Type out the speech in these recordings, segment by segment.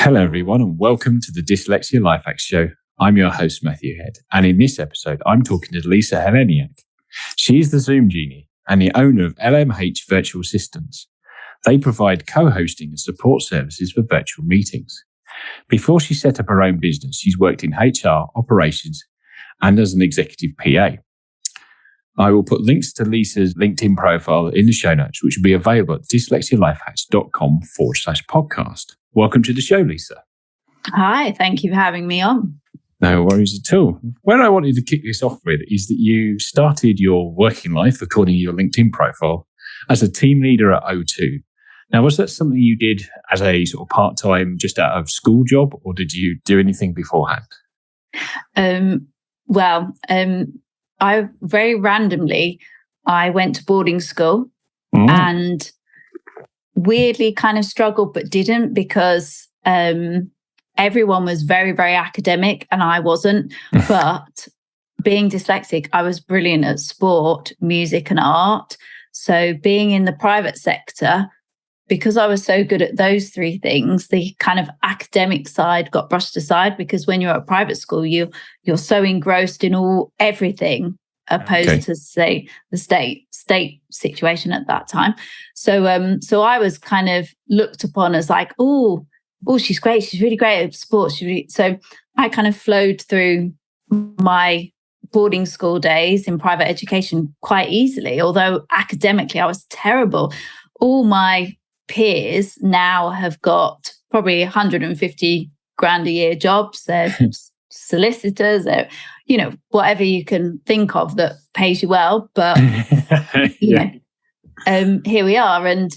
Hello, everyone, and welcome to the Dyslexia Life Hacks Show. I'm your host, Matthew Head, and in this episode, I'm talking to Lisa Heleniak. She's the ZOOM Genie and the owner of LMH Virtual Assistants. They provide co-hosting and support services for virtual meetings. Before she set up her own business, she's worked in HR, operations, and as an executive PA. I will put links to Lisa's LinkedIn profile in the show notes, which will be available at dyslexialifehacks.com/podcast. Welcome to the show, Lisa. Hi, thank you for having me on. No worries at all. Where I wanted to kick this off with is that you started your working life, according to your LinkedIn profile, as a team leader at O2. Now, was that something you did as a sort of part-time, just out of school job, or did you do anything beforehand? I very randomly, I went to boarding school and weirdly kind of struggled, but didn't because everyone was very, very academic and I wasn't. But being dyslexic, I was brilliant at sport, music and art. So being in the private sector, because I was so good at those three things, the kind of academic side got brushed aside because when you're at private school, you're so engrossed in everything opposed to, say, the state situation at that time. So I was kind of looked upon as like, oh, she's great. She's really great at sports. So I kind of flowed through my boarding school days in private education quite easily, although academically I was terrible. All my peers now have got probably 150 grand a year jobs. They're solicitors, they're, whatever you can think of that pays you well. But here we are. And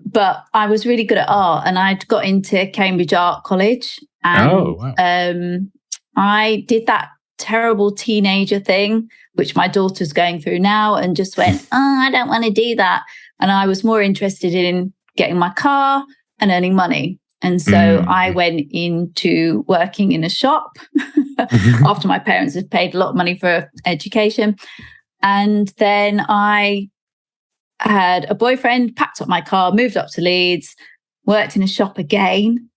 but I was really good at art, and I'd got into Cambridge Art College, and I did that terrible teenager thing, which my daughter's going through now, and just went, I don't want to do that. And I was more interested in getting my car and earning money. And so I went into working in a shop after my parents had paid a lot of money for education. And then I had a boyfriend, packed up my car, moved up to Leeds, worked in a shop again,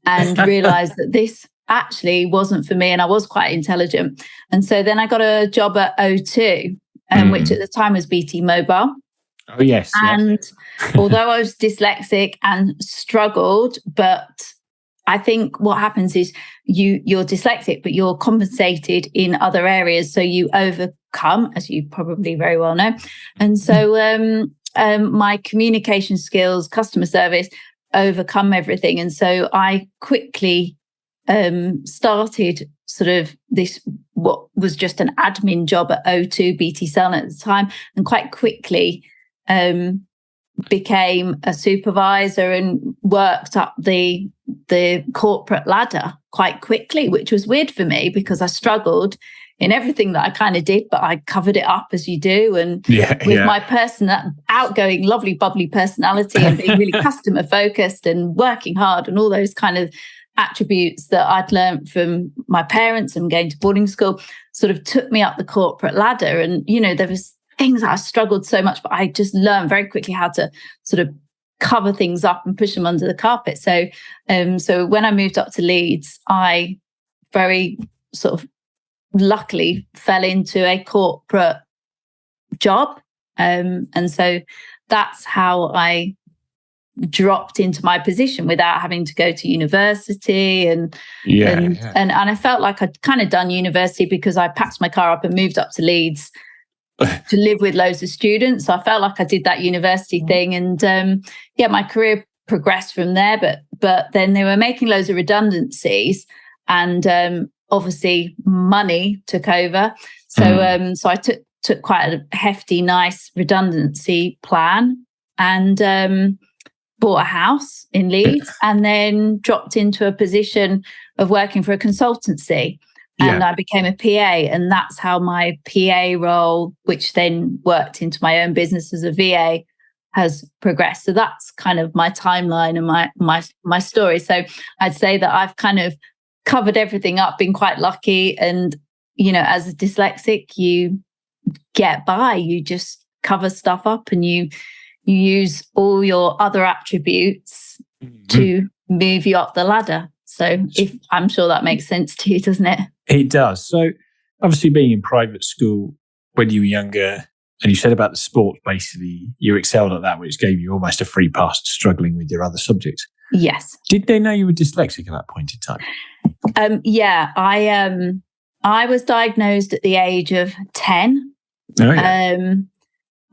and realised that this actually wasn't for me, and I was quite intelligent. And so then I got a job at O2, which at the time was BT Mobile. Oh, yes. And although I was dyslexic and struggled, but I think what happens is you're dyslexic, but you're compensated in other areas. So you overcome, as you probably very well know. And so my communication skills, customer service, overcome everything. And so I quickly started sort of this, what was just an admin job at O2 BT Cell at the time, and quite quickly became a supervisor and worked up the corporate ladder quite quickly, which was weird for me because I struggled in everything that I kind of did, but I covered it up as you do. And with my that outgoing, lovely, bubbly personality and being really customer focused and working hard and all those kind of attributes that I'd learned from my parents and going to boarding school sort of took me up the corporate ladder. And, there was things that I struggled so much, but I just learned very quickly how to sort of cover things up and push them under the carpet. So when I moved up to Leeds, I very sort of luckily fell into a corporate job. And so that's how I dropped into my position without having to go to university. And I felt like I'd kind of done university because I packed my car up and moved up to Leeds to live with loads of students. So I felt like I did that university thing. And my career progressed from there. But then they were making loads of redundancies, and obviously money took over. So so I took quite a hefty, nice redundancy plan, and bought a house in Leeds, and then dropped into a position of working for a consultancy. And I became a PA, and that's how my PA role, which then worked into my own business as a VA, has progressed. So that's kind of my timeline and my story. So I'd say that I've kind of covered everything up, been quite lucky. And, as a dyslexic, you get by, you just cover stuff up, and you use all your other attributes to move you up the ladder. So I'm sure that makes sense to you, doesn't it? It does. So obviously being in private school when you were younger, and you said about the sport, basically you excelled at that, which gave you almost a free pass to struggling with your other subjects. Yes. Did they know you were dyslexic at that point in time? Yeah, I was diagnosed at the age of 10. Oh, yeah.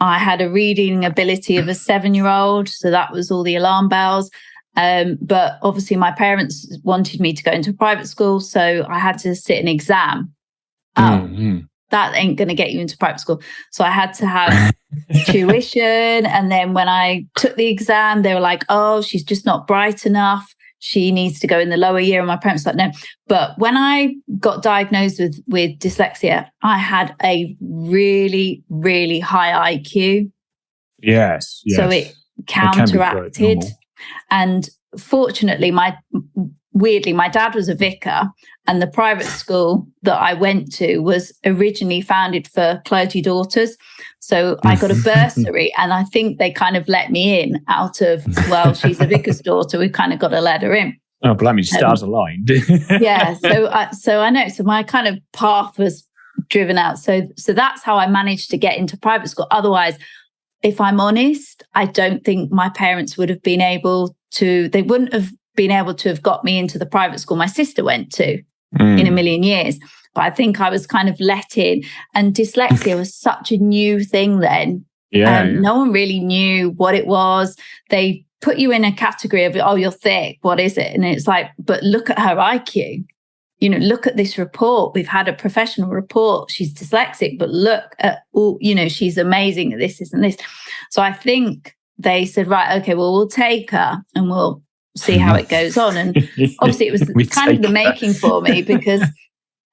I had a reading ability of a 7-year-old, so that was all the alarm bells. But obviously my parents wanted me to go into private school, so I had to sit an exam. That ain't going to get you into private school. So I had to have tuition. And then when I took the exam, they were like, oh, she's just not bright enough. She needs to go in the lower year. And my parents were like, no. But when I got diagnosed with dyslexia, I had a really, really high IQ. Yes. So it counteracted. And fortunately, weirdly, my dad was a vicar, and the private school that I went to was originally founded for clergy daughters. So I got a bursary, and I think they kind of let me in out of, well, she's a vicar's daughter. We've kind of got to let her in. Oh, blimey, stars aligned. Yeah. So I know. So my kind of path was driven out. So that's how I managed to get into private school. Otherwise, if I'm honest, I don't think my parents would have been able to, they wouldn't have been able to have got me into the private school my sister went to in a million years. But I think I was kind of let in. And dyslexia was such a new thing then. Yeah. No one really knew what it was. They put you in a category of, oh, you're thick. What is it? And it's like, but look at her IQ. You know, look at this report. We've had a professional report. She's dyslexic, but look at, she's amazing at this and this. So I think they said, right, okay, well, we'll take her and we'll see how it goes on. And obviously it was kind of the making for me, because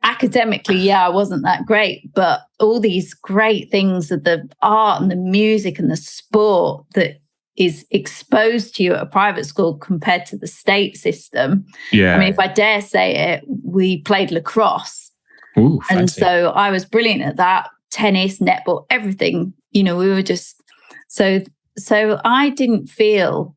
academically, I wasn't that great, but all these great things of the art and the music and the sport that is exposed to you at a private school compared to the state system. Yeah. I mean, if I dare say it, we played lacrosse. Ooh, and so I was brilliant at that. Tennis, netball, everything. We were just so I didn't feel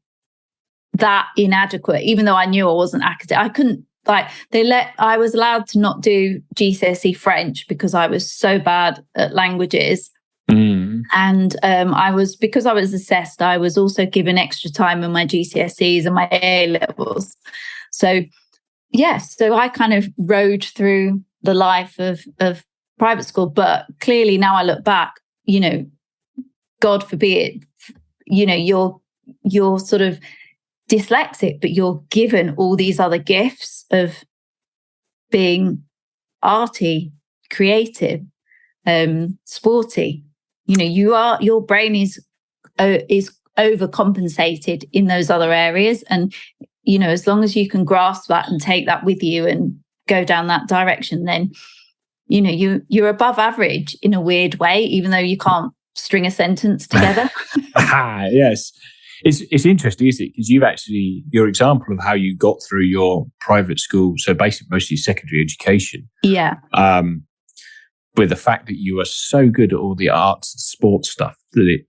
that inadequate, even though I knew I wasn't academic. I couldn't, I was allowed to not do GCSE French because I was so bad at languages. And because I was assessed, I was also given extra time in my GCSEs and my A levels. So so I kind of rode through the life of private school. But clearly now I look back, God forbid, you're sort of dyslexic, but you're given all these other gifts of being arty, creative, sporty. Your brain is overcompensated in those other areas. And, as long as you can grasp that and take that with you and go down that direction, then, you're above average in a weird way, even though you can't string a sentence together. Yes. It's interesting, isn't it? Because your example of how you got through your private school, so basically mostly secondary education. Yeah. With the fact that you were so good at all the arts and sports stuff that it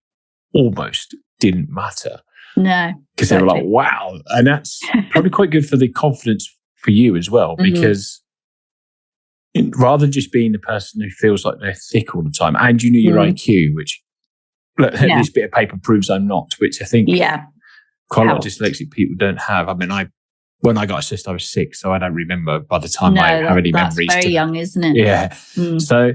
almost didn't matter. No. Because they were like, wow. And that's probably quite good for the confidence for you as well, because rather than just being the person who feels like they're thick all the time, and you knew your IQ, which this bit of paper proves I'm not, which I think quite a lot of dyslexic people don't have. I mean, when I got assessed, I was 6, so I don't remember by the time I have any memories. That's very young, isn't it? Yeah. So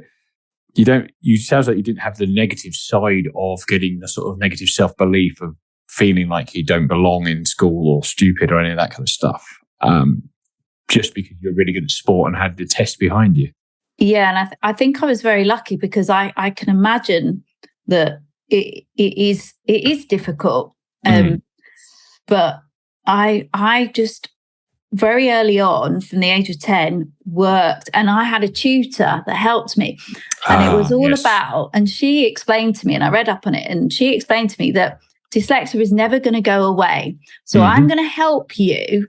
sounds like you didn't have the negative side of getting the sort of negative self-belief of feeling like you don't belong in school or stupid or any of that kind of stuff. Just because you're really good at sport and had the test behind you. Yeah, and I think I was very lucky, because I can imagine that it is difficult. But I just very early on, from the age of 10, worked, and I had a tutor that helped me. And it was all about, and she explained to me, and I read up on it, and she explained to me that dyslexia is never going to go away. So I'm going to help you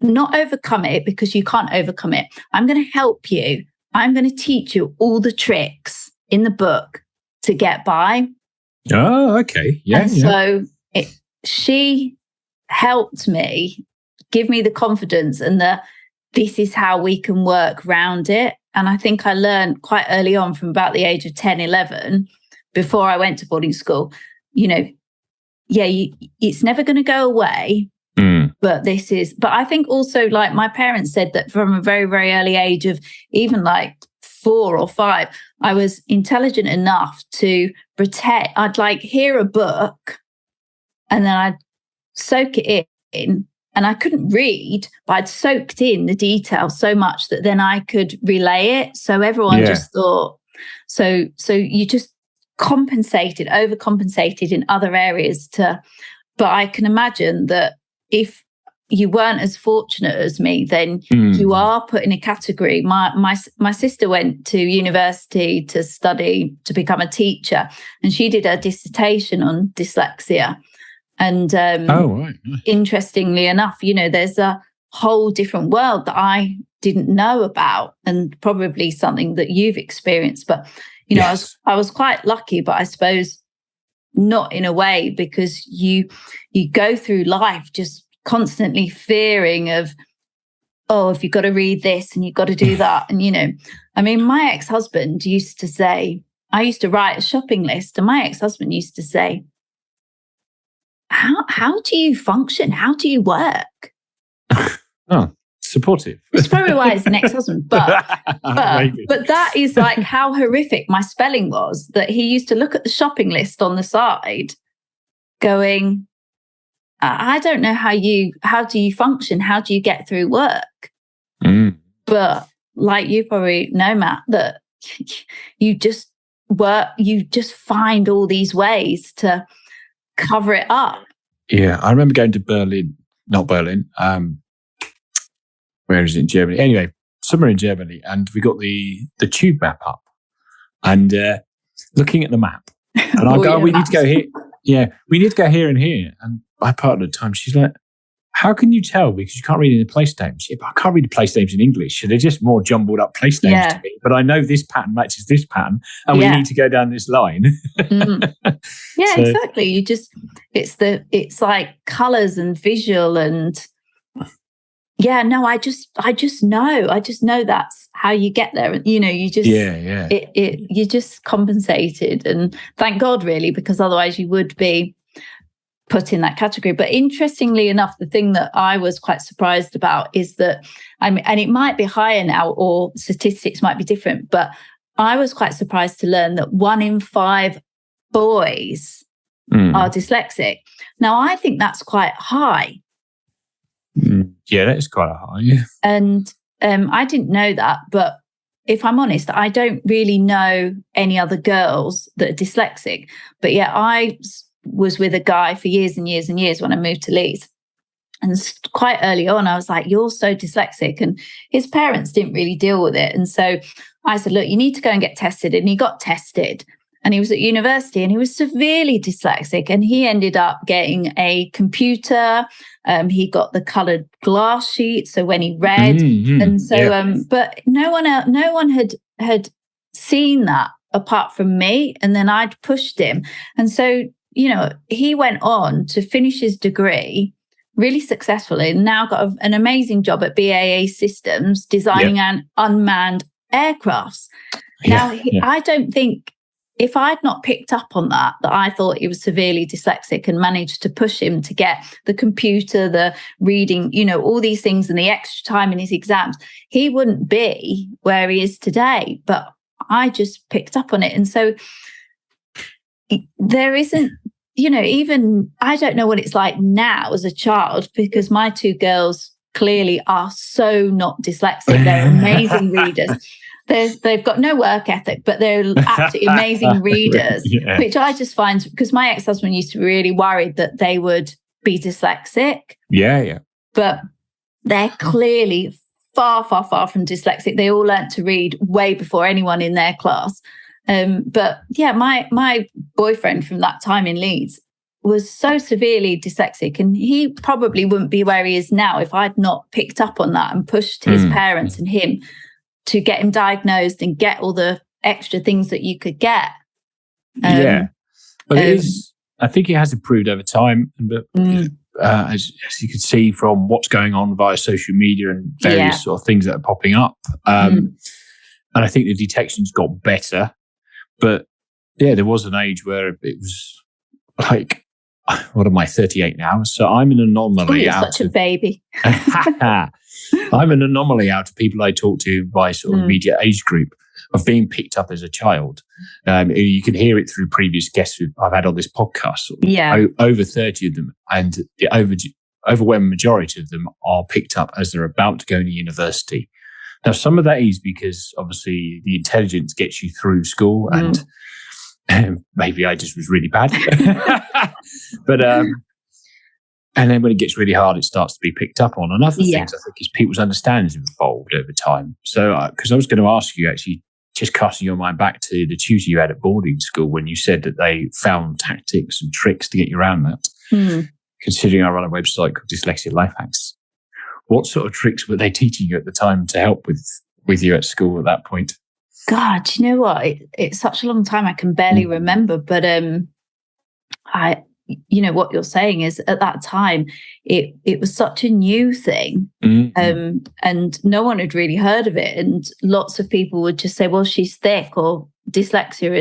not overcome it, because you can't overcome it. I'm going to help you. I'm going to teach you all the tricks in the book to get by. Oh, okay. Yeah. And so she helped me give me the confidence and this is how we can work around it. And I think I learned quite early on, from about the age of 10, 11, before I went to boarding school, it's never going to go away. But I think also, like, my parents said that from a very, very early age of even like 4 or 5, I was intelligent enough to pretend. I'd like hear a book and then I'd soak it in, and I couldn't read, but I'd soaked in the detail so much that then I could relay it. So everyone just thought, so you just overcompensated in other areas but I can imagine that if you weren't as fortunate as me, then you are put in a category. My sister went to university to study to become a teacher, and she did her dissertation on dyslexia. And interestingly enough, there's a whole different world that I didn't know about, and probably something that you've experienced. But I was quite lucky, but I suppose not in a way, because you go through life just constantly fearing of, if you've got to read this and you've got to do that. And, my ex-husband used to say, I used to write a shopping list, and my ex-husband used to say, how do you function? How do you work? Oh, supportive. It's probably why it's an ex-husband, but that is like how horrific my spelling was, that he used to look at the shopping list on the side going, I don't know how do you function? How do you get through work? But like you probably know, Matt, that you just find all these ways to cover it up. Yeah, I remember going to not Berlin. Where is it, in Germany? Anyway, somewhere in Germany, and we got the tube map up, and looking at the map, and I go, we need to go here. Yeah, we need to go here and here. And my partner at the time, she's like, how can you tell? Because you can't read any place names. Yeah, but I can't read the place names in English. So they're just more jumbled up place names to me. But I know this pattern matches this pattern, and we need to go down this line. Yeah, exactly. You just, it's like colours and visual and I just know that's how you get there. You just, you just compensated, and thank God really, because otherwise you would be put in that category. But interestingly enough, the thing that I was quite surprised about is that, and it might be higher now, or statistics might be different, but I was quite surprised to learn that 1 in 5 boys are dyslexic. Now, I think that's quite high. Yeah, that is quite high. Yeah. And I didn't know that, but if I'm honest, I don't really know any other girls that are dyslexic. But yeah, I was with a guy for years and years and years when I moved to Leeds. And quite early on, I was like, you're so dyslexic. And his parents didn't really deal with it. And so I said, look, you need to go and get tested. And he got tested. And he was at university and he was severely dyslexic. And he ended up getting a computer. He got the coloured glass sheet. So when he read, and so, but no one had seen that apart from me. And then I'd pushed him. And so, he went on to finish his degree really successfully, and now got an amazing job at BAE Systems designing unmanned aircrafts. Now, I don't think, if I'd not picked up on that I thought he was severely dyslexic and managed to push him to get the computer, the reading, all these things, and the extra time in his exams, he wouldn't be where he is today. But I just picked up on it. And so there isn't, even, I don't know what it's like now as a child, because my 2 girls clearly are so not dyslexic. They're amazing readers. They've got no work ethic, but they're absolutely amazing readers, which I just find, because my ex-husband used to be really worried that they would be dyslexic. Yeah. But they're clearly far, far, far from dyslexic. They all learnt to read way before anyone in their class. But yeah, my boyfriend from that time in Leeds was so severely dyslexic, and he probably wouldn't be where he is now if I'd not picked up on that and pushed his parents and him to get him diagnosed and get all the extra things that you could get. But it is, I think it has improved over time. But as you can see from what's going on via social media and various sort of things that are popping up. And I think the detection's got better. But yeah, there was an age where it was like, what am I, 38 now? So I'm an anomaly. You're such a baby. I'm an anomaly out of people I talk to by sort of immediate age group of being picked up as a child. You can hear it through previous guests I've had on this podcast. Over 30 of them, and the overwhelming majority of them are picked up as they're about to go to university. Now, some of that is because obviously the intelligence gets you through school, and maybe I just was really bad. But and then when it gets really hard, it starts to be picked up on. And other things, I think, is people's understandings have evolved over time. So, because I was going to ask you, actually, just casting your mind back to the tutor you had at boarding school when you said that they found tactics and tricks to get you around that. Considering I run a website called Dyslexia Life Hacks, what sort of tricks were they teaching you at the time to help with you at school at that point? God, you know what? It's such a long time I can barely remember. But what you're saying is at that time, it was such a new thing, and no one had really heard of it. And lots of people would just say, well, she's thick, or dyslexia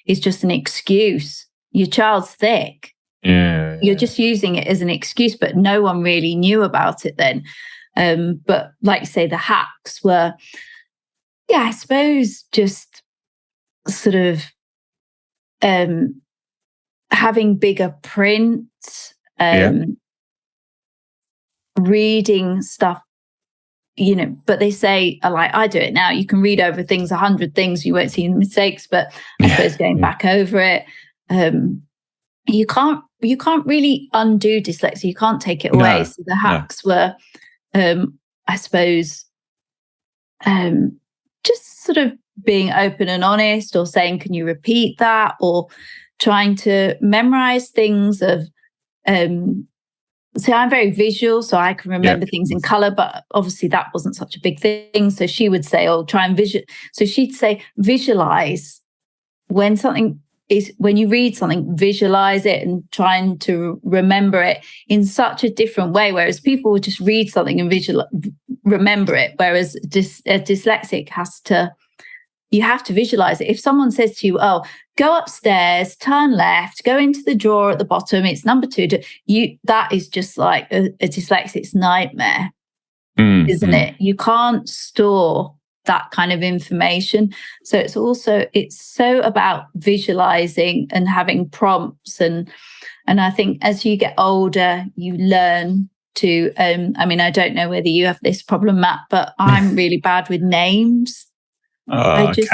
is just an excuse. Your child's thick. You're just using it as an excuse, but no one really knew about it then. But like you say, the hacks were, I suppose, just sort of having bigger print, reading stuff, but they say, like, I do it now, you can read over things, 100 things, you won't see the mistakes, but I suppose going back over it, you can't really undo dyslexia, you can't take it away. So the hacks were, I suppose, just sort of being open and honest, or saying, can you repeat that, or trying to memorize things of so I'm very visual, so I can remember things in color, but obviously that wasn't such a big thing. So she would say, try and so she'd say, visualize when you read something, visualize it and trying to remember it in such a different way, whereas people would just read something and remember it, whereas a dyslexic you have to visualize it. If someone says to you, go upstairs, turn left, go into the drawer at the bottom, it's number 2, that is just like a dyslexic's nightmare, isn't it? You can't store that kind of information. So it's so about visualizing and having prompts. And I think as you get older, you learn to, I don't know whether you have this problem, Matt, but I'm really bad with names. I just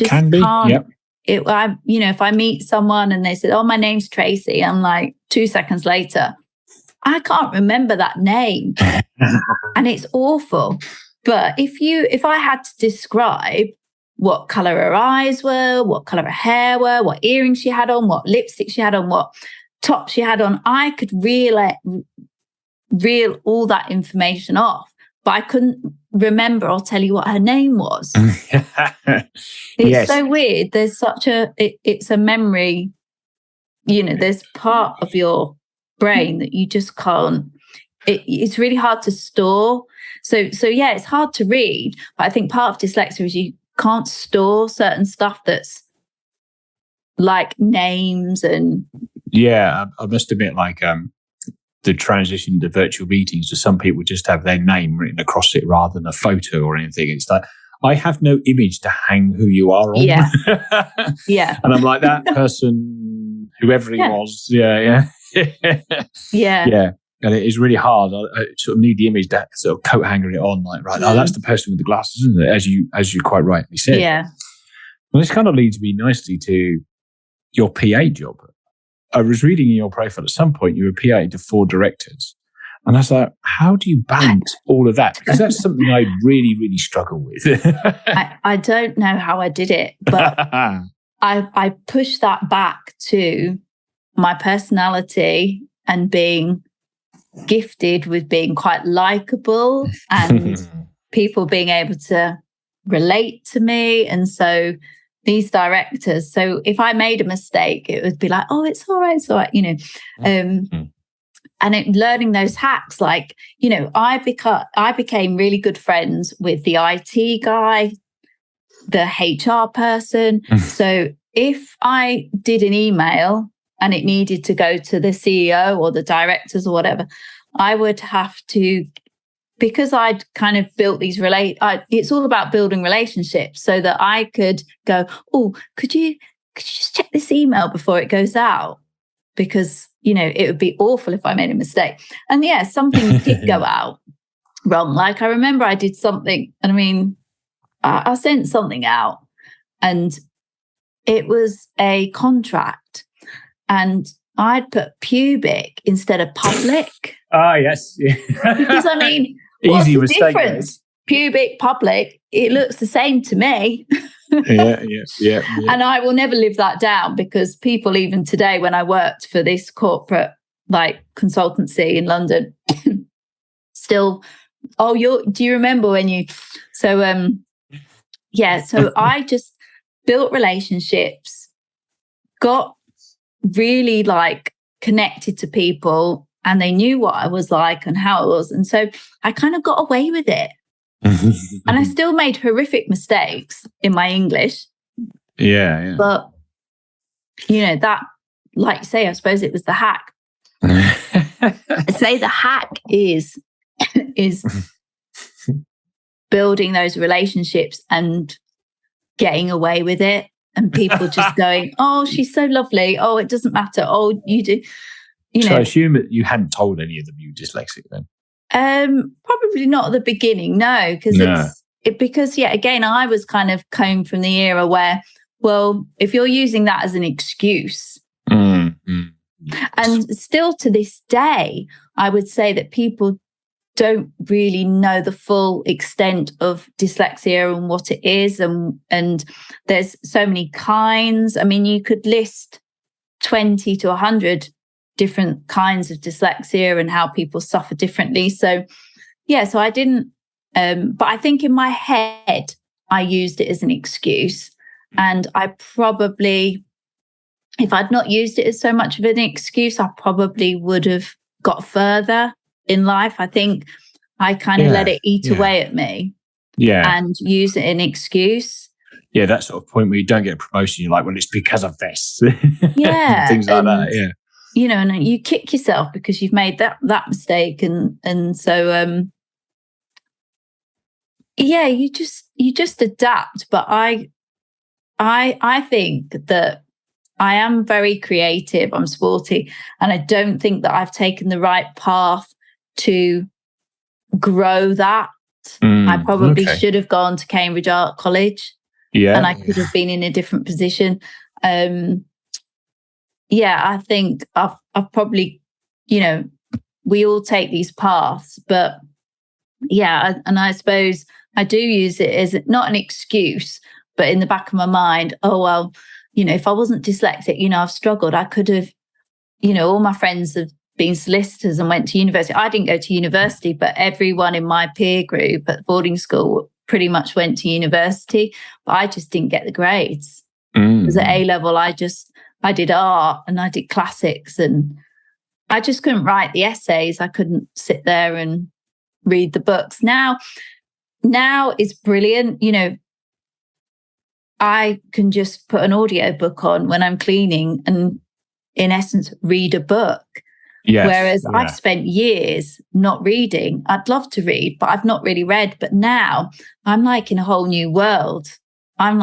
can't. Yep. If I meet someone and they said, my name's Tracy, I'm like, 2 seconds later, I can't remember that name. And it's awful. But if I had to describe what color her eyes were, what color her hair were, what earrings she had on, what lipstick she had on, what top she had on, I could reel all that information off. But I couldn't remember or tell you what her name was. It's so weird. There's it's a memory, there's part of your brain that you just can't, it's really hard to store. So it's hard to read. But I think part of dyslexia is you can't store certain stuff that's like names and. Yeah, I must admit, like, the transition to virtual meetings, so some people just have their name written across it rather than a photo or anything. It's like, I have no image to hang who you are on. Yeah. And I'm like, that person, whoever he was. Yeah. And it is really hard. I sort of need the image, that sort of coat hanger it on, like, right, that's the person with the glasses, isn't it? As you quite rightly said. Yeah. Well, this kind of leads me nicely to your PA job. I was reading in your profile at some point, you were PA to 4 directors. And I was like, how do you balance all of that? Because that's something I really, really struggle with. I don't know how I did it, but I pushed that back to my personality and being gifted with being quite likable and people being able to relate to me. And so these directors, so if I made a mistake, it would be like, it's all right, learning those hacks, like, I became really good friends with the IT guy, the HR person. So if I did an email and it needed to go to the CEO or the directors or whatever, I would have to, because I'd kind of built these it's all about building relationships, so that I could go, oh, could you just check this email before it goes out? Because, it would be awful if I made a mistake. And yeah, some things did go out wrong. Like I remember I did something, and I sent something out and it was a contract and I'd put pubic instead of public. Ah, yes. Yeah. Because what's easy the mistake. Difference? Pubic, public, it looks the same to me. Yeah. And I will never live that down, because people, even today, when I worked for this corporate consultancy in London, still, do you remember when you? So so I just built relationships, got really connected to people, and they knew what I was like and how it was, and so I kind of got away with it. And I still made horrific mistakes in my English. Yeah. But, that, like you say, I suppose it was the hack. I say the hack is building those relationships and getting away with it. And people just going, oh, she's so lovely. Oh, it doesn't matter. Oh, you do. So I assume that you hadn't told any of them you were dyslexic then? Probably not at the beginning, no, because again, I was kind of came from the era where, well, if you're using that as an excuse, and still to this day, I would say that people don't really know the full extent of dyslexia and what it is, and there's so many kinds. You could list 20 to 100 different kinds of dyslexia and how people suffer differently. So I didn't, but I think in my head, I used it as an excuse. And I probably, if I'd not used it as so much of an excuse, I probably would have got further in life. I think I kind of let it eat away at me and use it as an excuse. Yeah, that sort of point where you don't get a promotion, you're like, well, it's because of this. Yeah. Things like that, yeah. And you kick yourself because you've made that mistake, and so you just adapt. But I think that I am very creative. I'm sporty, and I don't think that I've taken the right path to grow that. I probably should have gone to Cambridge Art College, and I could have been in a different position. I think I've probably, we all take these paths, but and I suppose I do use it as not an excuse, but in the back of my mind, oh, well, if I wasn't dyslexic, I've struggled. I could have, all my friends have been solicitors and went to university. I didn't go to university, but everyone in my peer group at boarding school pretty much went to university, but I just didn't get the grades. Because at A-level, I did art and I did classics, and I just couldn't write the essays. I couldn't sit there and read the books. Now it's brilliant. I can just put an audio book on when I'm cleaning and, in essence, read a book. Yes, whereas I've spent years not reading. I'd love to read, but I've not really read. But now I'm in a whole new world. I'm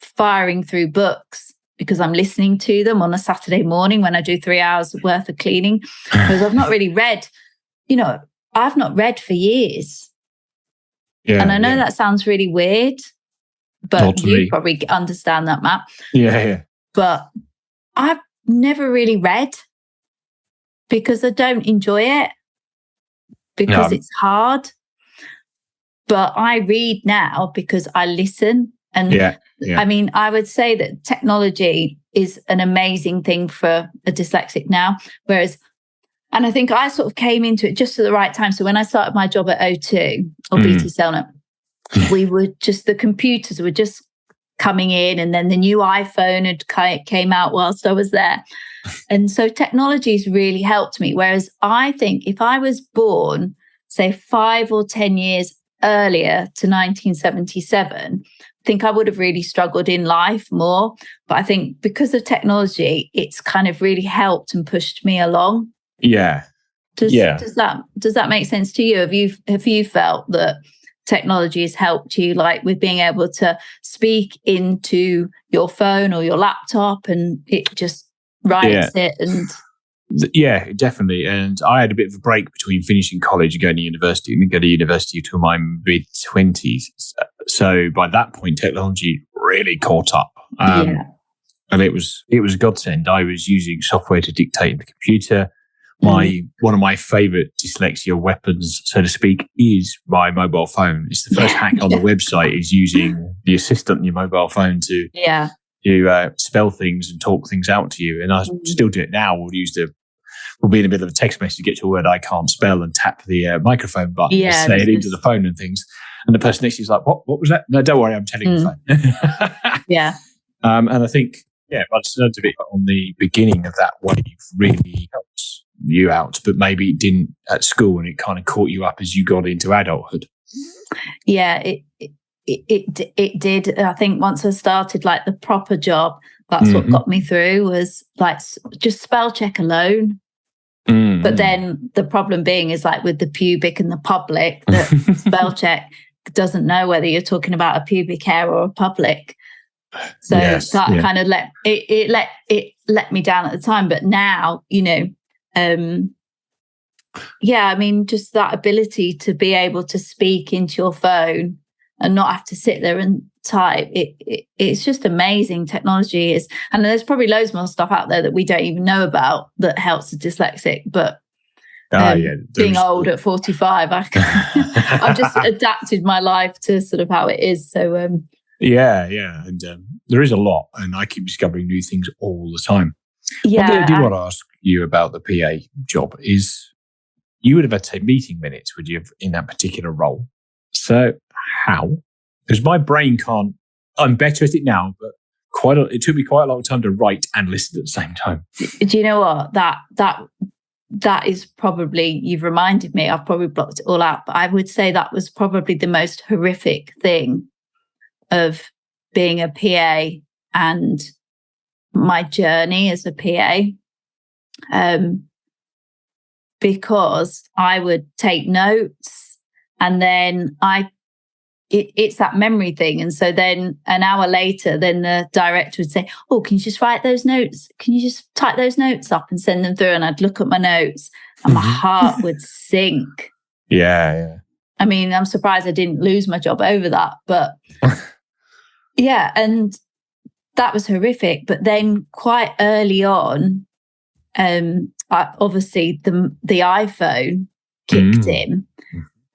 firing through books because I'm listening to them on a Saturday morning when I do 3 hours worth of cleaning. Because I've not really read, I've not read for years. Yeah, and I know that sounds really weird, but you probably understand that, Matt. Yeah. But I've never really read because I don't enjoy it, because it's hard. But I read now because I listen. And I would say that technology is an amazing thing for a dyslexic now. And I think I sort of came into it just at the right time. So when I started my job at O2 or BT Cellnet, the computers were just coming in, and then the new iPhone came out whilst I was there. And so technology's really helped me. Whereas I think if I was born, say 5 or 10 years earlier to 1977, I think I would have really struggled in life more. But I think because of technology, it's kind of really helped and pushed me along. Yeah. Does that make sense to you? Have you felt that technology has helped you, like with being able to speak into your phone or your laptop and it just writes it? And yeah, definitely. And I had a bit of a break between finishing college and going to university. I didn't go to university till my mid-20s. So by that point, technology really caught up. And it was a godsend. I was using software to dictate in the computer. One of my favorite dyslexia weapons, so to speak, is my mobile phone. It's the first hack on the website is using the assistant on your mobile phone to spell things and talk things out to you. And I still do it now. We'll be in the middle of a text message, get to a word I can't spell and tap the microphone button to say it into the phone and things. And the person next to you is like, what was that? No, don't worry, I'm telling the phone. And I think, I learned a bit on the beginning of that wave really helps you out, but maybe it didn't at school and it kind of caught you up as you got into adulthood. Yeah, it did. I think once I started like the proper job, that's what got me through, was like just spell check alone. But then the problem being is like with the pubic and the public, that spell check doesn't know whether you're talking about a pubic hair or a public. So kind of let me down at the time. But now, I mean, just that ability to be able to speak into your phone and not have to sit there and type, it's just amazing. Technology is, and there's probably loads more stuff out there that we don't even know about that helps the dyslexic, but being old at 45, I've just adapted my life to sort of how it is. So and there is a lot, and I keep discovering new things all the time. One thing I do want to ask you about the PA job is you would have had to take meeting minutes, would you have, in that particular role? So how? Because my brain can't, I'm better at it now, but it took me quite a long time to write and listen at the same time. Do you know what? That is probably, you've reminded me, I've probably blocked it all out, but I would say that was probably the most horrific thing of being a PA and my journey as a PA. Because I would take notes and then it's that memory thing. And so then an hour later, then the director would say, oh, can you just write those notes? Can you just type those notes up and send them through? And I'd look at my notes and my heart would sink. Yeah. I mean, I'm surprised I didn't lose my job over that, but and that was horrific. But then quite early on, obviously the iPhone kicked in.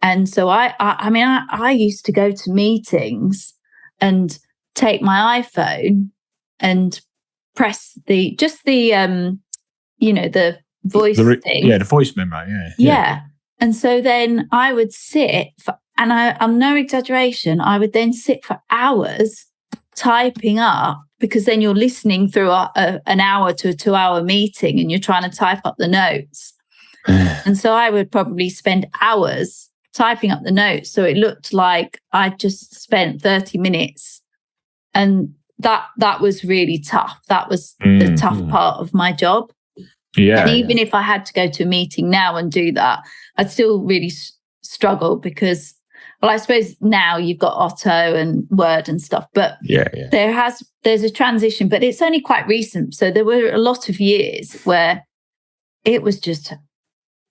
And so I used to go to meetings and take my iPhone and press the voice thing. Yeah, the voice memo. Yeah. And so then I would sit and I'm no exaggeration, I would then sit for hours typing up, because then you're listening through an hour to a 2-hour meeting and you're trying to type up the notes. And so I would probably spend hours typing up the notes. So it looked like I just spent 30 minutes. And that was really tough. That was the tough part of my job. Yeah. And even if I had to go to a meeting now and do that, I'd still really struggle because, well, I suppose now you've got Otto and Word and stuff, but there's a transition, but it's only quite recent. So there were a lot of years where it was just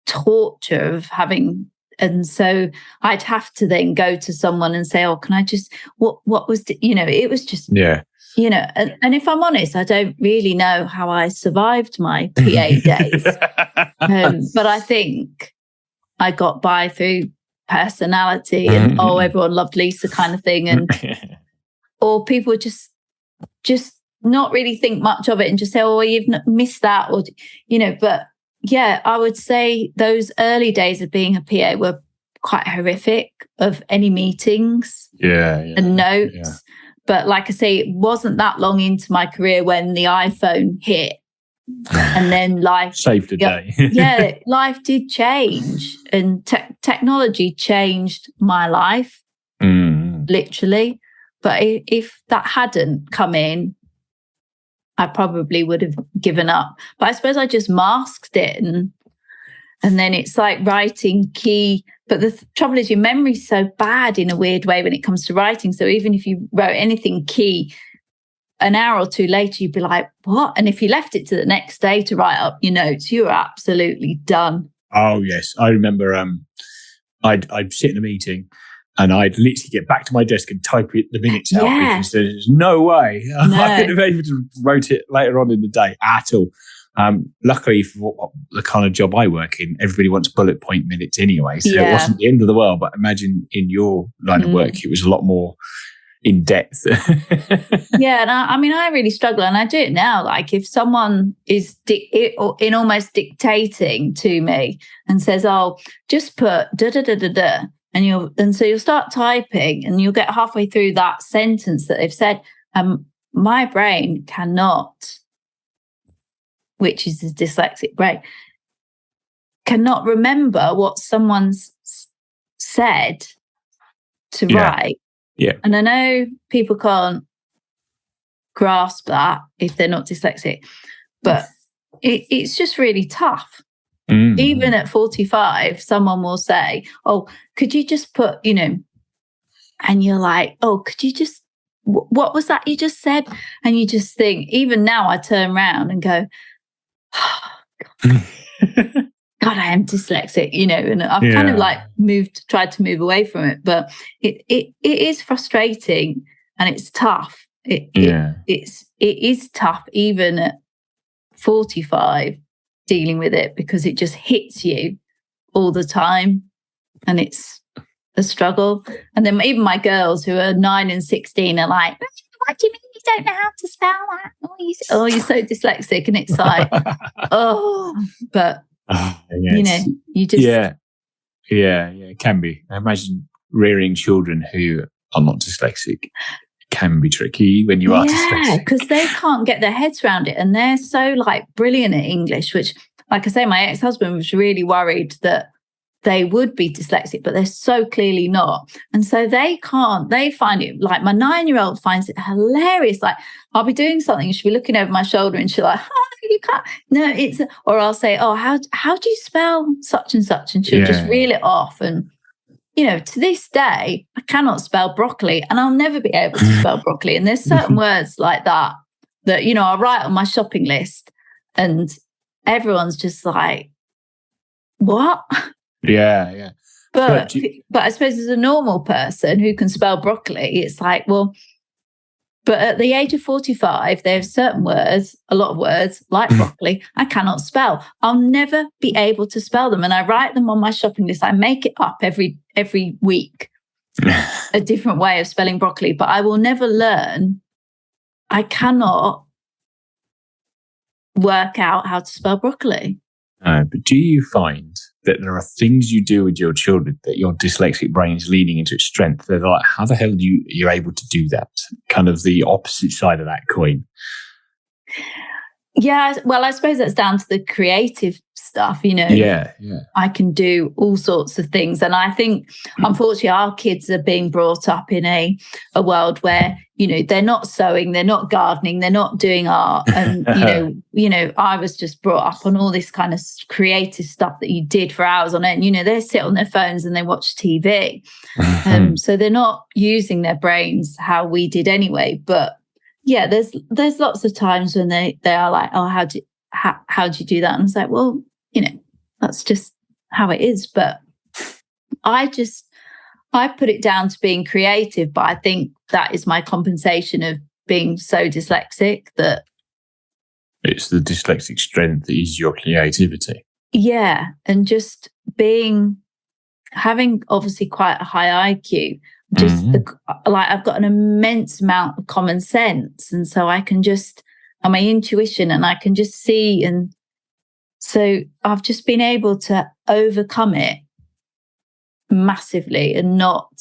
torture of having, and so I'd have to then go to someone and say, oh, can I just, what was, it was just, and if I'm honest, I don't really know how I survived my PA days. But I think I got by through personality and everyone loved Lisa kind of thing, and or people would just not really think much of it and just say, oh, you've missed that, or but yeah, I would say those early days of being a PA were quite horrific, of any meetings and notes. Yeah. But like I say, it wasn't that long into my career when the iPhone hit And then life saved the day. Yeah, life did change, and technology changed my life, literally. But if that hadn't come in, I probably would have given up. But I suppose I just masked it, and then it's like writing key. But the trouble is, your memory's so bad in a weird way when it comes to writing. So even if you wrote anything key, an hour or two later, you'd be like, what? And if you left it to the next day to write up your notes, you were absolutely done. Oh, yes. I remember I'd sit in a meeting and I'd literally get back to my desk and type the minutes out because there's no way I could have able to wrote it later on in the day at all. Luckily for the kind of job I work in, everybody wants bullet point minutes anyway. So it wasn't the end of the world. But imagine in your line of work, it was a lot more in depth. Yeah, and I really struggle, and I do it now. Like if someone is in almost dictating to me and says, "Oh, just put da da da da da," and so you'll start typing, and you'll get halfway through that sentence that they've said. My brain cannot, which is the dyslexic brain, cannot remember what someone's said to write. Yeah. And I know people can't grasp that if they're not dyslexic, but it's just really tough. Even at 45, someone will say, oh, could you just put, and you're like, oh, could you just, what was that you just said? And you just think, even now I turn around and go, oh, God, I am dyslexic, and I've kind of like tried to move away from it, but it is frustrating and it's tough. It is tough even at 45 dealing with it, because it just hits you all the time and it's a struggle. And then even my girls who are 9 and 16 are like, what do you mean you don't know how to spell that? Oh, you're so dyslexic. And it's like, but you just... Yeah, it can be. I imagine rearing children who are not dyslexic can be tricky when you are dyslexic. Yeah, because they can't get their heads around it, and they're so like brilliant at English, which, like I say, my ex-husband was really worried that they would be dyslexic, but they're so clearly not. And so they find it, like my 9-year-old finds it hilarious. Like I'll be doing something and she'll be looking over my shoulder and she'll like, oh, you can't. No, or I'll say, oh, how do you spell such and such? And she'll just reel it off. And, to this day, I cannot spell broccoli, and I'll never be able to spell broccoli. And there's certain words like that, I'll write on my shopping list and everyone's just like, what? Yeah. But I suppose as a normal person who can spell broccoli, it's like, well, but at the age of 45, there's certain words, a lot of words like broccoli, I cannot spell. I'll never be able to spell them. And I write them on my shopping list. I make it up every week, a different way of spelling broccoli, but I will never learn. I cannot work out how to spell broccoli. But do you find that there are things you do with your children that your dyslexic brain is leaning into its strength? They're like, how the hell you're able to do that? Kind of the opposite side of that coin. Yeah, well, I suppose that's down to the creative stuff, Yeah. I can do all sorts of things. And I think, unfortunately, our kids are being brought up in a world where, they're not sewing, they're not gardening, they're not doing art. And, I was just brought up on all this kind of creative stuff that you did for hours on end. They sit on their phones and they watch TV. So they're not using their brains how we did anyway. But yeah, there's lots of times when they are like, oh, how do you do that? And it's like, well, that's just how it is. But I put it down to being creative, but I think that is my compensation of being so dyslexic that it's the dyslexic strength that is your creativity. Yeah, and just having obviously quite a high IQ. Just I've got an immense amount of common sense, and so I can and my intuition, and I can just see, and so I've just been able to overcome it massively and not.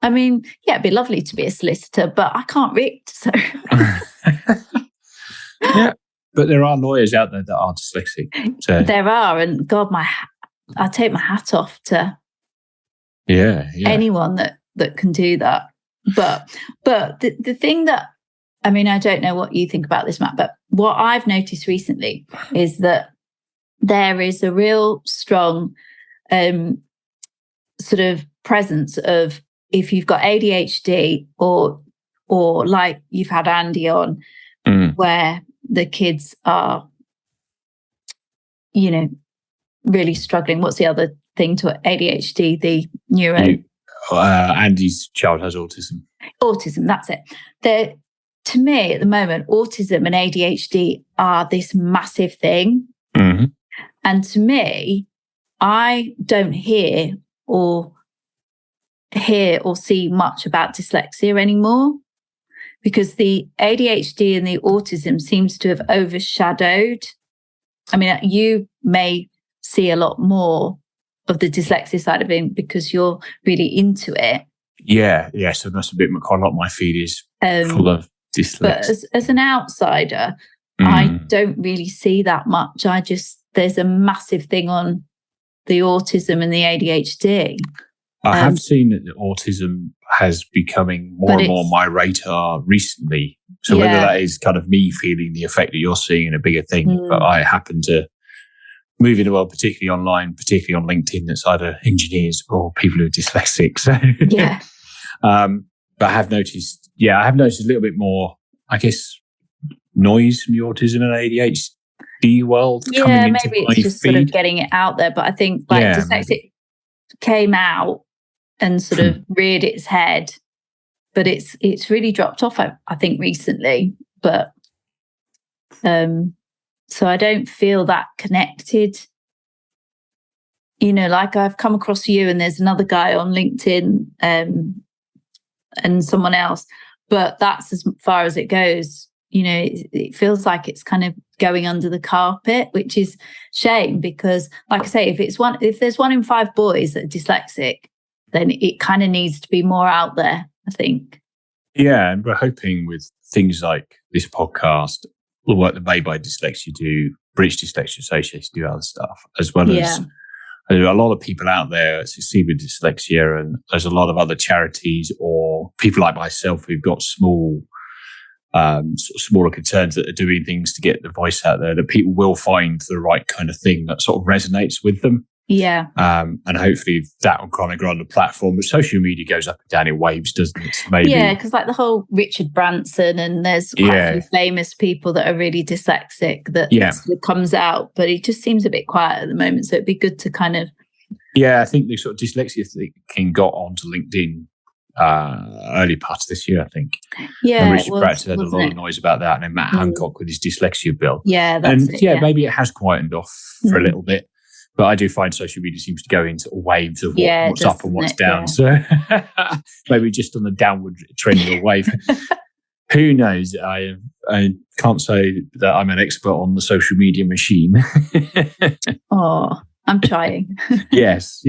I mean, yeah, it'd be lovely to be a solicitor, but I can't read, so. Yeah, But there are lawyers out there that are dyslexic. So. There are, and God, I take my hat off to anyone that can do that. But the thing that, I mean, I don't know what you think about this, Matt, but what I've noticed recently is that there is a real strong sort of presence of, if you've got ADHD or like you've had Andy on, where the kids are, really struggling. What's the other thing to ADHD? The neuro. Andy's child has autism. Autism, that's it. To me, at the moment, autism and ADHD are this massive thing. Mm-hmm. And to me, I don't hear or see much about dyslexia anymore, because the ADHD and the autism seems to have overshadowed. I mean, you may see a lot more of the dyslexia side of it because you're really into it. Yeah. So that's a lot of my feed is full of dyslexia. But as an outsider, I don't really see that much. There's a massive thing on the autism and the ADHD. I have seen that the autism has becoming more and more on my radar recently. So whether that is kind of me feeling the effect that you're seeing in a bigger thing, but I happen to move in the world, particularly online, particularly on LinkedIn, that's either engineers or people who are dyslexic. So but I have noticed a little bit more, I guess, noise from the autism and ADHD world coming into maybe my it's just feed. sort of getting it out there. But I think dyslexic came out and sort of reared its head, but it's really dropped off, I think, recently. But so I don't feel that connected. Like I've come across you, and there's another guy on LinkedIn, and someone else, but that's as far as it goes. It feels like it's kind of going under the carpet, which is shame, because, like I say, if there's 1 in 5 boys that are dyslexic, then it kind of needs to be more out there, I think. Yeah, and we're hoping with things like this podcast, the work that Made by Dyslexia do, British Dyslexia Association do other stuff, as well as there are a lot of people out there that succeed with dyslexia, and there's a lot of other charities or people like myself who've got smaller concerns that are doing things to get the voice out there, that people will find the right kind of thing that sort of resonates with them. Yeah. And hopefully that will kind of grow on the platform. But social media goes up and down in waves, doesn't it? Maybe. Yeah, because like the whole Richard Branson, and there's quite a few famous people that are really dyslexic that sort of comes out, but it just seems a bit quiet at the moment. So it'd be good to kind of... Yeah, I think the sort of dyslexia thing got onto LinkedIn early part of this year, I think. Yeah, and Richard Branson had a lot of noise about that, and then Matt Hancock with his dyslexia bill. Yeah, that's it. Yeah, maybe it has quietened off for a little bit. But I do find social media seems to go into waves of what's up and what's down. So maybe just on the downward trend of a wave. Who knows? I can't say that I'm an expert on the social media machine. Oh, I'm trying. Yes.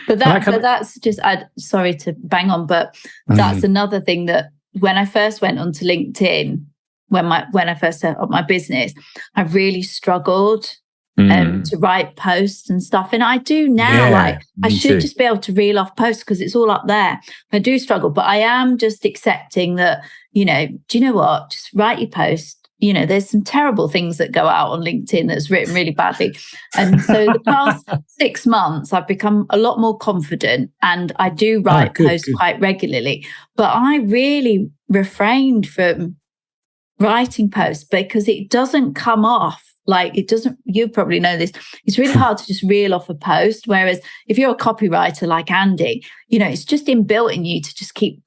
But that's just, sorry to bang on, but that's another thing that when I first went onto LinkedIn, when I first set up my business, I really struggled to write posts and stuff. And I do now, I should just be able to reel off posts because it's all up there. I do struggle, but I am just accepting that, do you know what? Just write your post. There's some terrible things that go out on LinkedIn that's written really badly. And so the past 6 months, I've become a lot more confident, and I do write posts quite regularly. But I really refrained from writing posts because it doesn't come off. Like it doesn't, you probably know this, it's really hard to just reel off a post. Whereas if you're a copywriter like Andy, it's just inbuilt in you to just keep,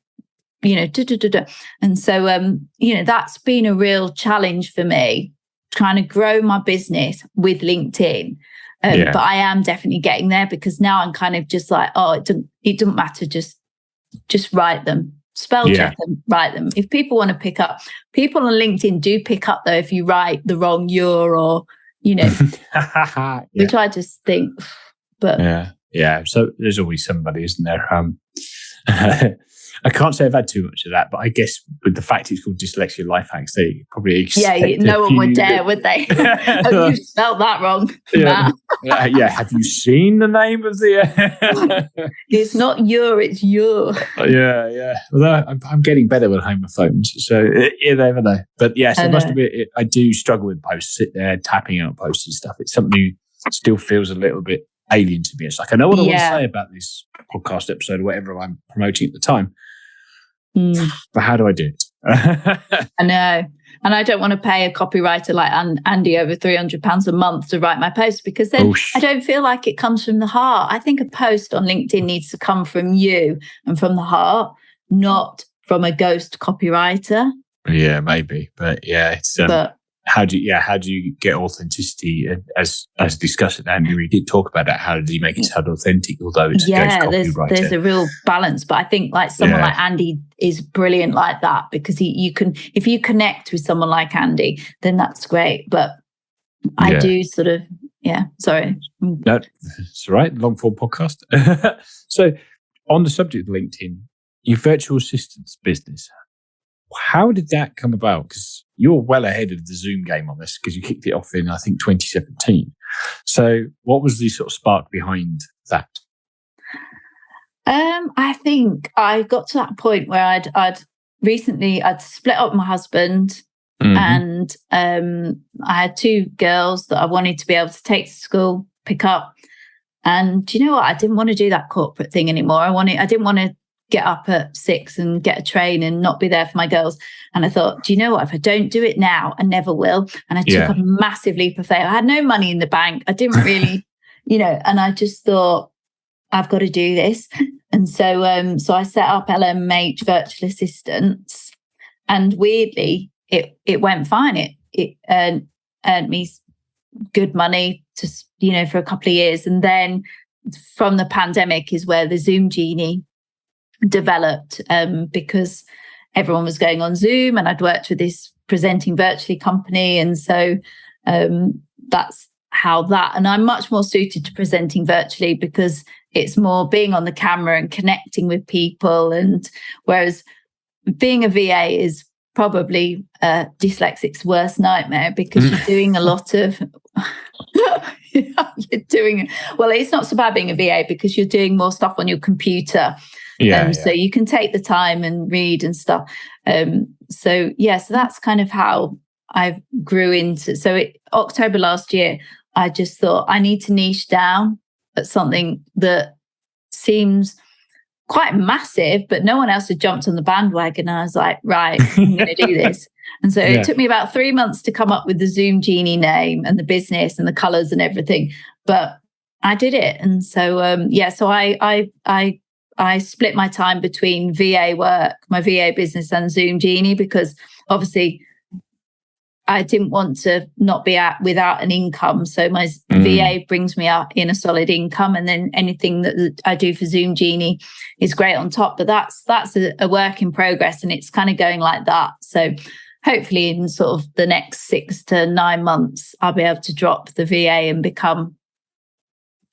And so, that's been a real challenge for me, trying to grow my business with LinkedIn. But I am definitely getting there, because now I'm kind of just like, it doesn't matter. Just write them. Spell check them, write them. If people want to pick up, people on LinkedIn do pick up though if you write the wrong "your" or which I just think. But yeah. So there's always somebody, isn't there? I can't say I've had too much of that, but I guess with the fact it's called Dyslexia Life Hacks, they probably expect no one would dare, would they? Oh, you spelled that wrong, Matt. Have you seen the name of the... It's not it's your. Yeah. Although I'm getting better with homophones, so you never know. But yes, I must admit, I do struggle with posts, sit there tapping out posts and stuff. It's something that still feels a little bit alien to me. It's like, I know what I want to say about this podcast episode or whatever I'm promoting at the time, but how do I do it? I know. And I don't want to pay a copywriter like Andy over £300 a month to write my post, because then I don't feel like it comes from the heart. I think a post on LinkedIn needs to come from you and from the heart, not from a ghost copywriter. Yeah, maybe. But yeah, it's how do you get authenticity? As discussed, Andy, we did talk about that. How do you make it sound authentic? Although it's a ghost copywriter. There's a real balance. But I think like someone like Andy is brilliant like that, because you can, if you connect with someone like Andy, then that's great. But I do sort of, sorry. No, it's all right. Long form podcast. So on the subject of LinkedIn, your virtual assistants business, how did that come about? Because you're well ahead of the Zoom game on this, because you kicked it off in, I think, 2017. So what was the sort of spark behind that? I think I got to that point where I'd split up with my husband, and I had two girls that I wanted to be able to take to school, pick up. And do you know what? I didn't want to do that corporate thing anymore. I didn't want to get up at 6 and get a train and not be there for my girls. And I thought, do you know what? If I don't do it now, I never will. And I took a massive leap of faith. I had no money in the bank. I didn't really, and I just thought, I've got to do this. And so I set up LMH Virtual Assistants, and weirdly, it went fine. It earned me good money to, for a couple of years. And then from the pandemic is where the Zoom Genie developed, because everyone was going on Zoom, and I'd worked with this presenting virtually company. And so that's how that, and I'm much more suited to presenting virtually because it's more being on the camera and connecting with people. And whereas being a VA is probably dyslexics' worst nightmare, because you're doing a lot of it's not so bad being a VA because you're doing more stuff on your computer. So you can take the time and read and stuff. So that's kind of how I grew into. So October last year, I just thought I need to niche down at something that seems quite massive, but no one else had jumped on the bandwagon. I was like, right, I'm going to do this. And so it took me about 3 months to come up with the Zoom Genie name and the business and the colors and everything. But I did it. And so, so I split my time between VA work, my VA business, and Zoom Genie, because obviously I didn't want to not be without an income. So my VA brings me up in a solid income, and then anything that I do for Zoom Genie is great on top. But that's a work in progress, and it's kind of going like that. So hopefully in sort of the next 6 to 9 months, I'll be able to drop the VA and become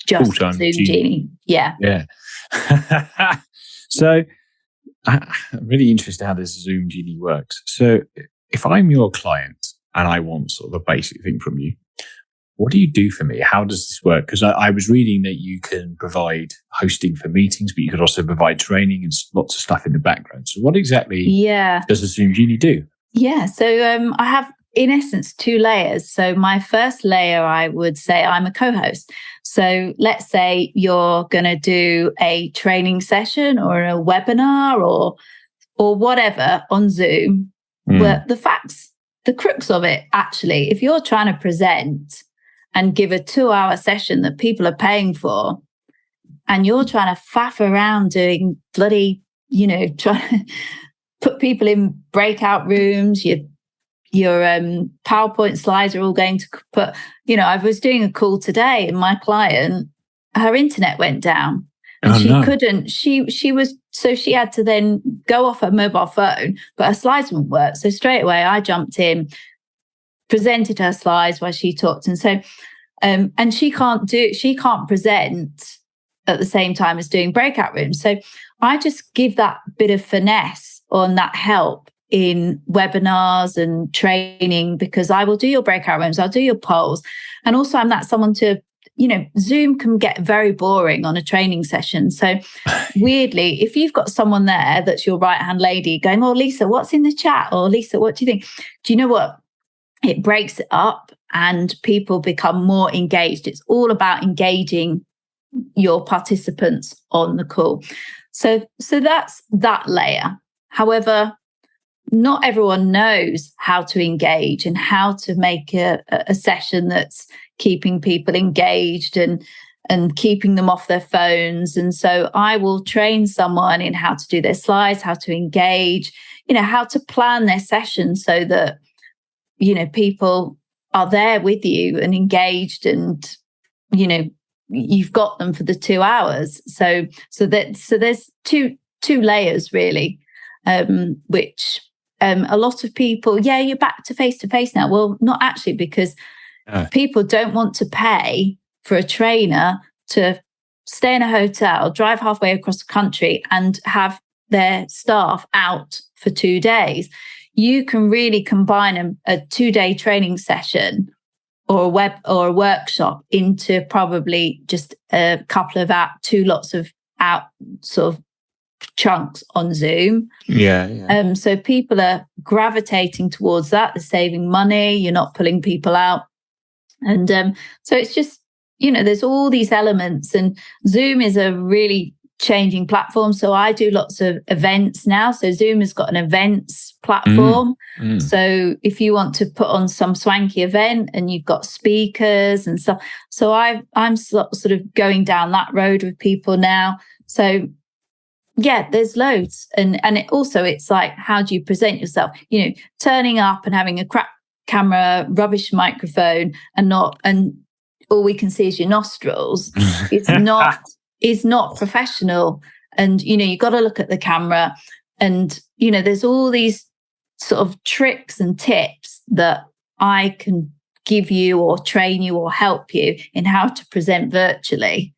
just full-time Zoom Genie. Yeah. So I'm really interested how this Zoom Genie works. So if I'm your client and I want sort of a basic thing from you, what do you do for me? How does this work? Because I was reading that you can provide hosting for meetings, but you could also provide training and lots of stuff in the background. So what exactly does the Zoom Genie do? Yeah, so I have, in essence, 2 layers. So my first layer, I would say I'm a co-host. So let's say you're going to do a training session or a webinar or whatever on Zoom. But the crux of it, actually, if you're trying to present and give a 2-hour session that people are paying for, and you're trying to faff around doing bloody, trying to put people in breakout rooms, your PowerPoint slides are all going to put, I was doing a call today, and my client, her internet went down. And couldn't, she had to then go off her mobile phone, but her slides wouldn't work. So straight away I jumped in, presented her slides while she talked. And so, and she can't present at the same time as doing breakout rooms. So I just give that bit of finesse on that help in webinars and training, because I will do your breakout rooms, I'll do your polls. And also I'm that someone to, Zoom can get very boring on a training session. So weirdly, if you've got someone there that's your right-hand lady going, oh, Lisa, what's in the chat? Or Lisa, what do you think? Do you know what? It breaks it up and people become more engaged. It's all about engaging your participants on the call. So that's that layer. However, not everyone knows how to engage and how to make a session that's keeping people engaged and keeping them off their phones. And so I will train someone in how to do their slides, how to engage, how to plan their session so that, people are there with you and engaged and, you've got them for the 2 hours. So there's two layers really, which a lot of people, you're back to face now. Well, not actually, because people don't want to pay for a trainer to stay in a hotel, drive halfway across the country and have their staff out for 2 days. You can really combine a 2-day training session or a workshop into probably just a couple of two lots of out sort of chunks on Zoom. Yeah. So people are gravitating towards that. They're saving money. You're not pulling people out. And so it's just, there's all these elements, and Zoom is a really changing platform. So I do lots of events now. So Zoom has got an events platform. So if you want to put on some swanky event and you've got speakers and stuff. So I'm sort of going down that road with people now. So yeah, there's loads. And it's like, how do you present yourself? Turning up and having a crap camera, rubbish microphone and all we can see is your nostrils. It's not professional. And, you've got to look at the camera and, there's all these sort of tricks and tips that I can give you or train you or help you in how to present virtually.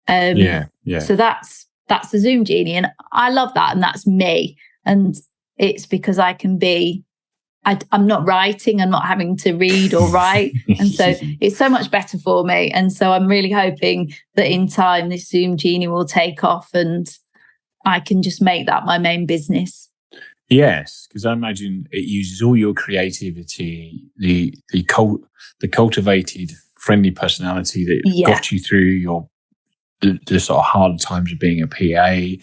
So that's the Zoom Genie. And I love that. And that's me. And it's because I can be, I'm not writing, I'm not having to read or write. And so it's so much better for me. And so I'm really hoping that in time, this Zoom Genie will take off and I can just make that my main business. Yes, because I imagine it uses all your creativity, the cultivated, friendly personality that got you through the sort of hard times of being a PA,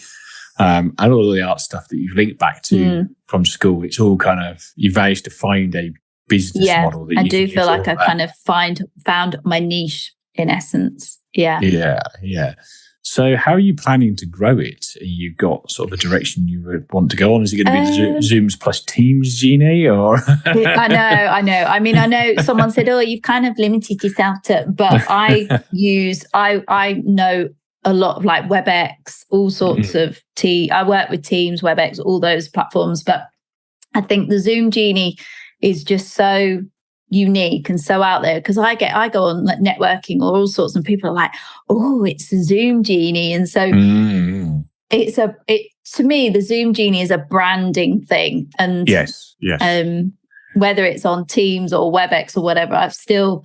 and all the art stuff that you've linked back to from school. It's all kind of, you've managed to find a business model that I do feel like I kind of found my niche in essence. Yeah. So how are you planning to grow it? You've got sort of a direction you would want to go on. Is it going to be the Zooms plus Teams Genie or? I know. I mean, I know someone said, oh, you've kind of limited yourself to, but I know a lot of like WebEx, all sorts of I work with Teams, WebEx, all those platforms. But I think the Zoom Genie is just so unique and so out there, because I go on like networking or all sorts, and people are like, oh, it's the Zoom Genie. And so to me, the Zoom Genie is a branding thing. And yes. Whether it's on Teams or WebEx or whatever, I'm still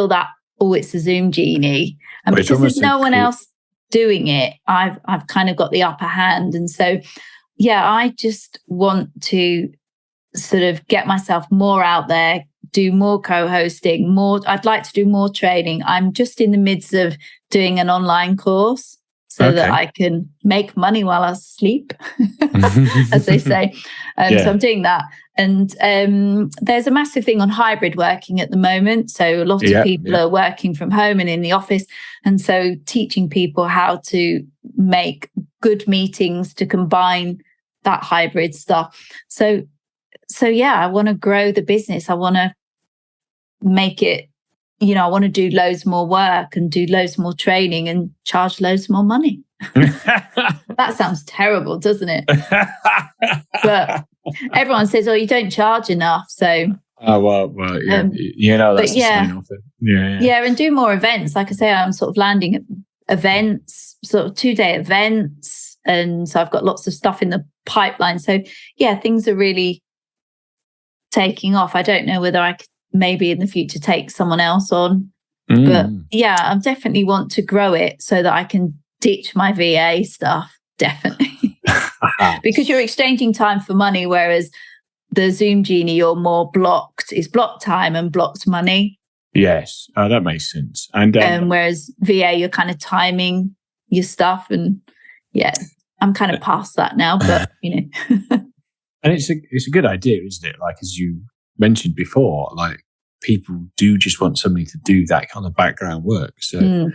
that, oh, it's the Zoom Genie. And because there's no one else doing it, I've kind of got the upper hand. And so, I just want to sort of get myself more out there, do more co-hosting, I'd like to do more training. I'm just in the midst of doing an online course so that I can make money while I sleep, as they say. So I'm doing that. And there's a massive thing on hybrid working at the moment. So a lot of people are working from home and in the office. And so teaching people how to make good meetings to combine that hybrid stuff. So I want to grow the business. I want to make it, I want to do loads more work and do loads more training and charge loads more money. That sounds terrible, doesn't it? But everyone says, oh, you don't charge enough. So Oh, well, yeah. That's the sign off it. Yeah, and do more events. Like I say, I'm sort of landing at events, sort of 2-day events. And so I've got lots of stuff in the pipeline. So yeah, things are really taking off. I don't know whether I could maybe in the future take someone else on. But yeah, I definitely want to grow it so that I can ditch my VA stuff. Definitely. Because you're exchanging time for money, whereas the Zoom Genie, you're more blocked. It's blocked time and blocked money. Yes, that makes sense. And whereas VA, you're kind of timing your stuff. And yeah, I'm kind of past that now, but And it's a good idea, isn't it? Like, as you mentioned before, like people do just want somebody to do that kind of background work. So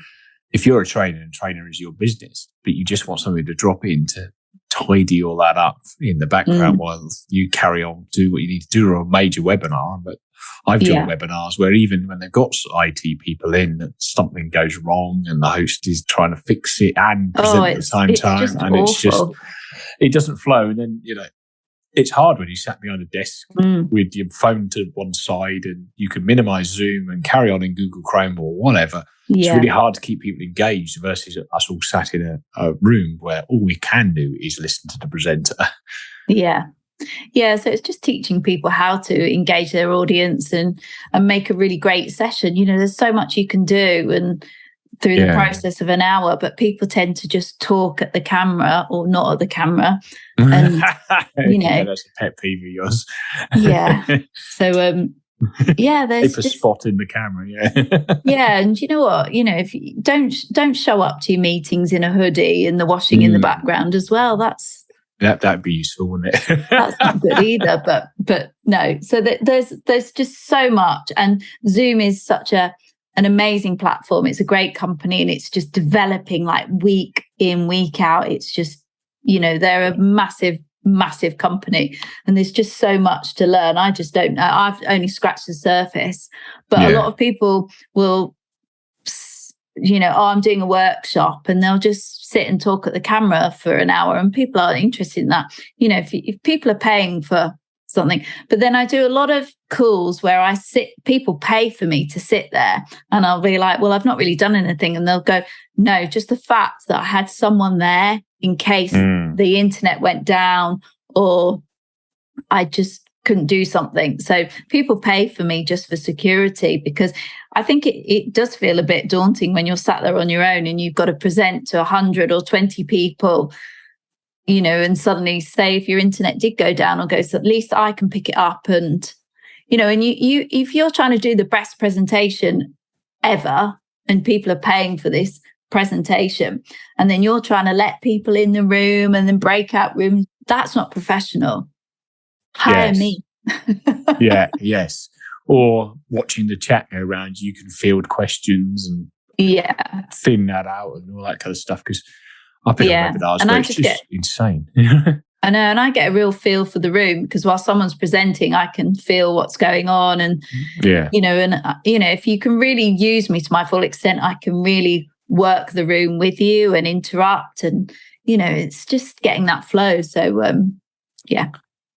if you're a trainer and trainer is your business, but you just want somebody to drop in to tidy all that up in the background while you carry on, do what you need to do, or a major webinar. But I've done webinars where even when they've got IT people in, that something goes wrong and the host is trying to fix it and present at the same time, and awful. It doesn't flow. And then, it's hard when you sat behind a desk with your phone to one side and you can minimize Zoom and carry on in Google Chrome or whatever. Yeah. It's really hard to keep people engaged versus us all sat in a room where all we can do is listen to the presenter. Yeah. Yeah. So it's just teaching people how to engage their audience and make a really great session. There's so much you can do and through the process of an hour, but people tend to just talk at the camera or not at the camera. And, that's a pet peeve of yours. Yeah. So, there's keep a spot in the camera. Yeah. And you know what? If you don't show up to your meetings in a hoodie and the washing in the background as well. That'd be useful, wouldn't it? That's not good either. But no. So there's just so much, and Zoom is such an amazing platform. It's a great company and it's just developing like week in, week out. It's just, they're a massive, massive company and there's just so much to learn. I just don't know. I've only scratched the surface, but a lot of people will, I'm doing a workshop and they'll just sit and talk at the camera for an hour and people are interested in that. If people are paying for something, but then I do a lot of calls where people pay for me to sit there and I'll be like, well, I've not really done anything. And they'll go, no, just the fact that I had someone there in case the internet went down or I just couldn't do something. So people pay for me just for security, because I think it does feel a bit daunting when you're sat there on your own and you've got to present to 100 or 20 people, and suddenly say if your internet did go down or goes, at least I can pick it up. And, and you if you're trying to do the best presentation ever and people are paying for this presentation and then you're trying to let people in the room and then breakout rooms, that's not professional. Hire me. Yes. Or watching the chat go around, you can field questions and thin that out and all that kind of stuff, because I've been on webinars and it's just insane. I know, and I get a real feel for the room because while someone's presenting, I can feel what's going on. And, if you can really use me to my full extent, I can really work the room with you and interrupt. And, it's just getting that flow. So,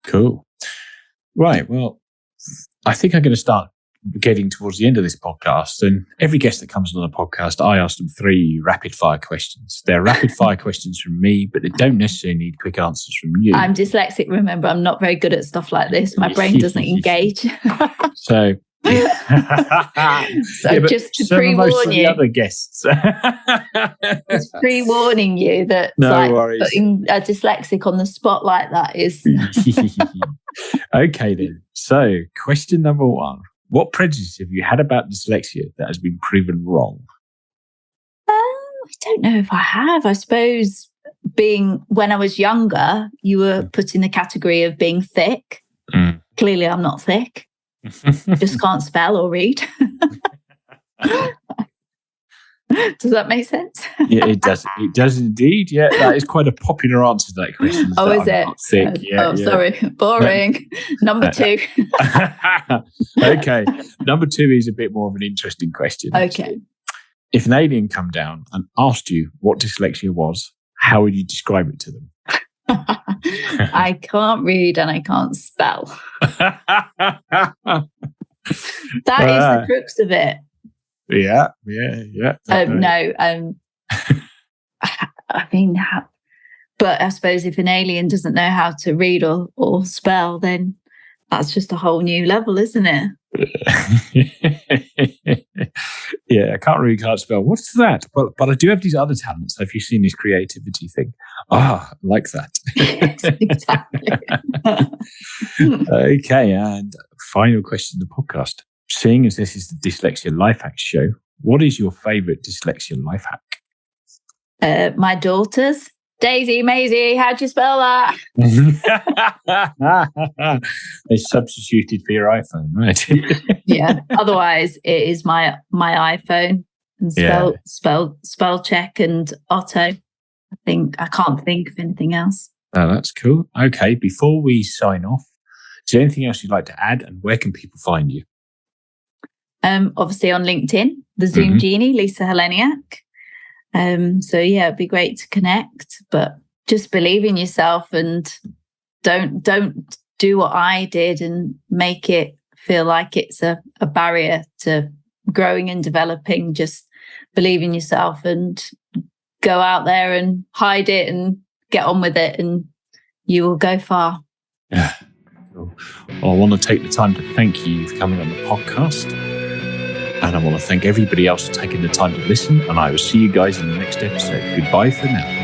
Cool. Right. Well, I think I'm going to start getting towards the end of this podcast, and every guest that comes on the podcast, I ask them 3 rapid fire questions. They're rapid fire questions from me, but they don't necessarily need quick answers from you. I'm dyslexic, remember. I'm not very good at stuff like this. My brain doesn't engage. So just to pre-warn you, the other guests. Just pre-warning you that worries. Putting a dyslexic on the spot like that is. Okay then. So question number 1. What prejudice have you had about dyslexia that has been proven wrong? I don't know if I have. I suppose when I was younger, you were put in the category of being thick. Clearly, I'm not thick. Just can't spell or read. Does that make sense? Yeah, it does. It does indeed. Yeah, that is quite a popular answer to that question. Oh, is it? Thick. Yeah, sorry. Boring. Number 2. Okay. Number 2 is a bit more of an interesting question. Okay. If an alien come down and asked you what dyslexia was, how would you describe it to them? I can't read and I can't spell. That is the crux of it. Yeah. I mean, but I suppose if an alien doesn't know how to read or spell, then that's just a whole new level, isn't it? Yeah, I can't spell. What's that? But I do have these other talents. Have you seen this creativity thing? I like that. Yes, exactly. Okay, and final question of the podcast. Seeing as this is the Dyslexia Life Hacks Show, what is your favourite dyslexia life hack? My daughters. Daisy, Maisie, how'd you spell that? They substituted for your iPhone, right? Yeah. Otherwise, it is my iPhone and spell check and Otto. I can't think of anything else. Oh, that's cool. Okay, before we sign off, is there anything else you'd like to add, and where can people find you? Obviously on LinkedIn, the Zoom Genie, Lisa Heleniak. So yeah, it'd be great to connect, but just believe in yourself and don't do what I did and make it feel like it's a barrier to growing and developing. Just believe in yourself and go out there and hide it and get on with it, and you will go far. Yeah. Well, I want to take the time to thank you for coming on the podcast. And I want to thank everybody else for taking the time to listen. And I will see you guys in the next episode. Goodbye for now.